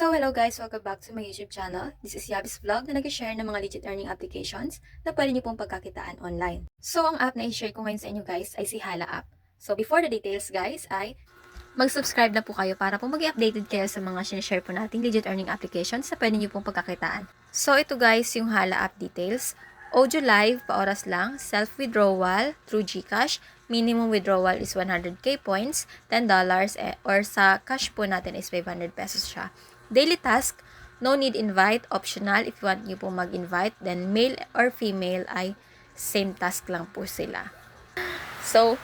So hello guys, welcome back to my YouTube channel. This is Yabis Vlog na nag-share ng mga legit earning applications na pwede niyo pong pagkakitaan online. So ang app na i-share ko ngayon sa inyo guys ay si Hala app. So before the details guys ay mag-subscribe na po kayo para po mag-updated kayo sa mga sinishare po nating legit earning applications na pwede niyo pong pagkakitaan. So ito guys yung Hala app details. Audio live, pa-oras lang, self-withdrawal through GCash, minimum withdrawal is 100k points, $10 or sa cash po natin is 500 pesos siya. Daily task, no need invite, optional if you want nyo po mag-invite, then male or female ay same task lang po sila. So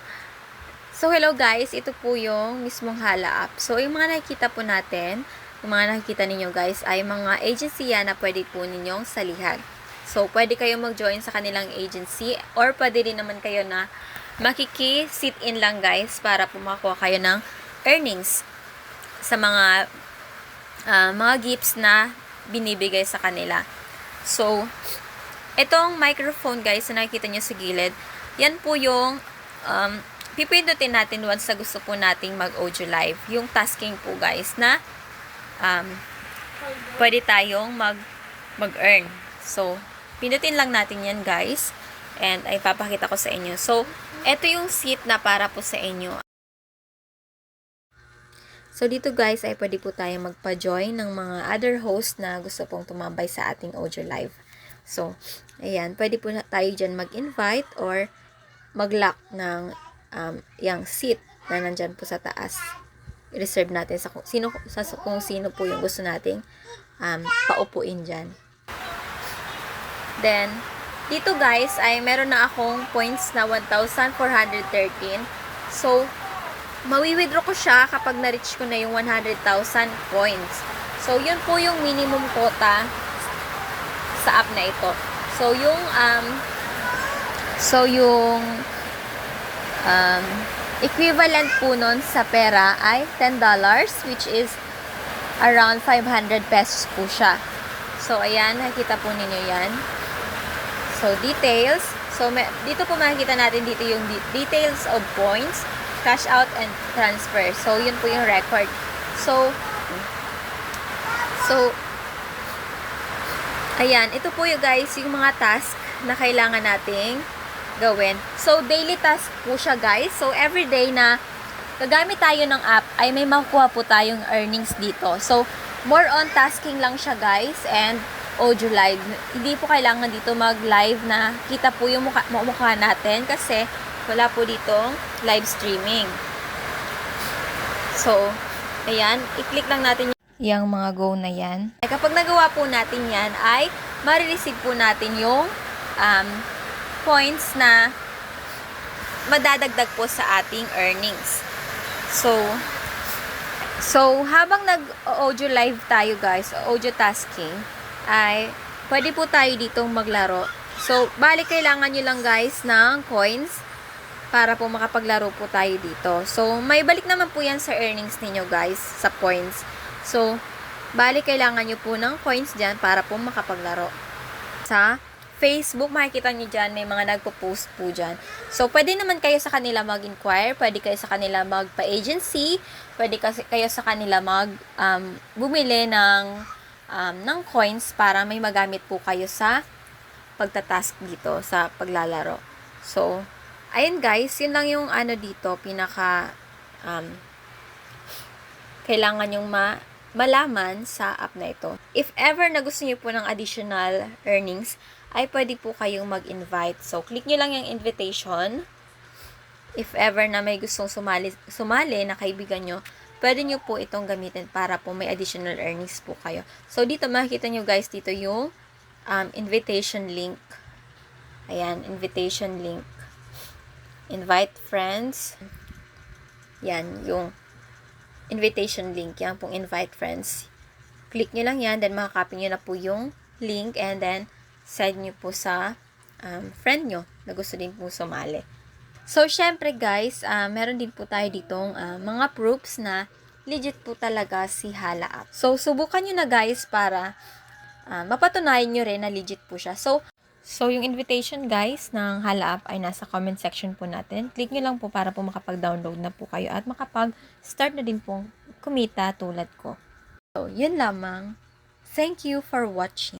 hello guys, ito po yung mismong Hala app. So yung mga nakikita po natin, yung mga nakikita ninyo guys ay mga agency yan na pwede po ninyong salihan. So, pwede kayo mag-join sa kanilang agency or pwede rin naman kayo na makiki-sit-in lang guys para pumakuha kayo ng earnings sa mga gifts na binibigay sa kanila. So, itong microphone guys na nakikita nyo sa gilid, yan po yung pipindutin natin once na gusto po nating mag-audio live. Yung tasking po guys na pwede tayong mag-earn. So, pindutin lang natin yan guys. And ay papakita ko sa inyo. So, ito yung seat na para po sa inyo. So, dito guys ay pwede po tayo magpa-join ng mga other host na gusto pong tumambay sa ating audio live. So, ayan. Pwede po tayo dyan mag-invite or mag-lock ng yung seat na nandyan po sa taas. I-reserve natin sa kung sino po yung gusto nating paupuin dyan. Then, dito guys, ay meron na akong points na 1,413. So, mawi-withdraw ko siya kapag na-reach ko na yung 100,000 points. So, yun po yung minimum quota sa app na ito. So, yung equivalent po nun sa pera ay $10, which is around 500 pesos po siya. So, ayan, nakikita po ninyo yan. So, details. So, dito po makikita natin dito yung details of points, cash out, and transfer. So, yun po yung record. So, ayan. Ito po yung guys, yung mga task na kailangan nating gawin. So, daily task po siya guys. So, everyday na gagamit tayo ng app, ay may makukuha po tayong earnings dito. So, more on tasking lang siya guys, and audio live. Hindi po kailangan dito mag-live na kita po yung mukha natin kasi wala po ditong live streaming. So, ayan, i-click lang natin yung mga go na yan. Kapag nagawa po natin yan, ay marireceive po natin yung points na madadagdag po sa ating earnings. So habang nag-audio live tayo guys, audio tasking, ay pwede po tayo ditong maglaro. So, balik kailangan nyo lang guys ng coins para po makapaglaro po tayo dito. So, may balik naman po yan sa earnings ninyo guys, sa points. So, balik kailangan nyo po ng coins dyan para po makapaglaro. Sa Facebook, makikita nyo dyan, may mga nagpo-post po dyan. So, pwede naman kayo sa kanila mag-inquire, pwede kayo sa kanila magpa-agency, pwede kayo sa kanila bumili ng coins para may magamit po kayo sa pagtatask dito, sa paglalaro. So, ayun guys, yun lang yung dito, pinaka kailangan yung malaman sa app na ito. If ever na gusto niyo po ng additional earnings, ay pwede po kayong mag-invite. So, click nyo lang yung invitation. If ever na may gustong sumali na kaibigan nyo, pwede nyo po itong gamitin para po may additional earnings po kayo. So, dito makikita nyo guys, dito yung invitation link. Ayan, invitation link. Invite friends. Yan, yung invitation link. Yan pong invite friends. Click nyo lang yan, then makakopy nyo na po yung link, and then send nyo po sa friend nyo na gusto din po sumali. So, syempre guys, meron din po tayo ditong mga proofs na legit po talaga si Hala app. So, subukan nyo na guys para mapatunayan nyo rin na legit po siya. So, yung invitation guys ng Hala app ay nasa comment section po natin. Click nyo lang po para po makapag-download na po kayo at makapag-start na din pong kumita tulad ko. So, yun lamang. Thank you for watching.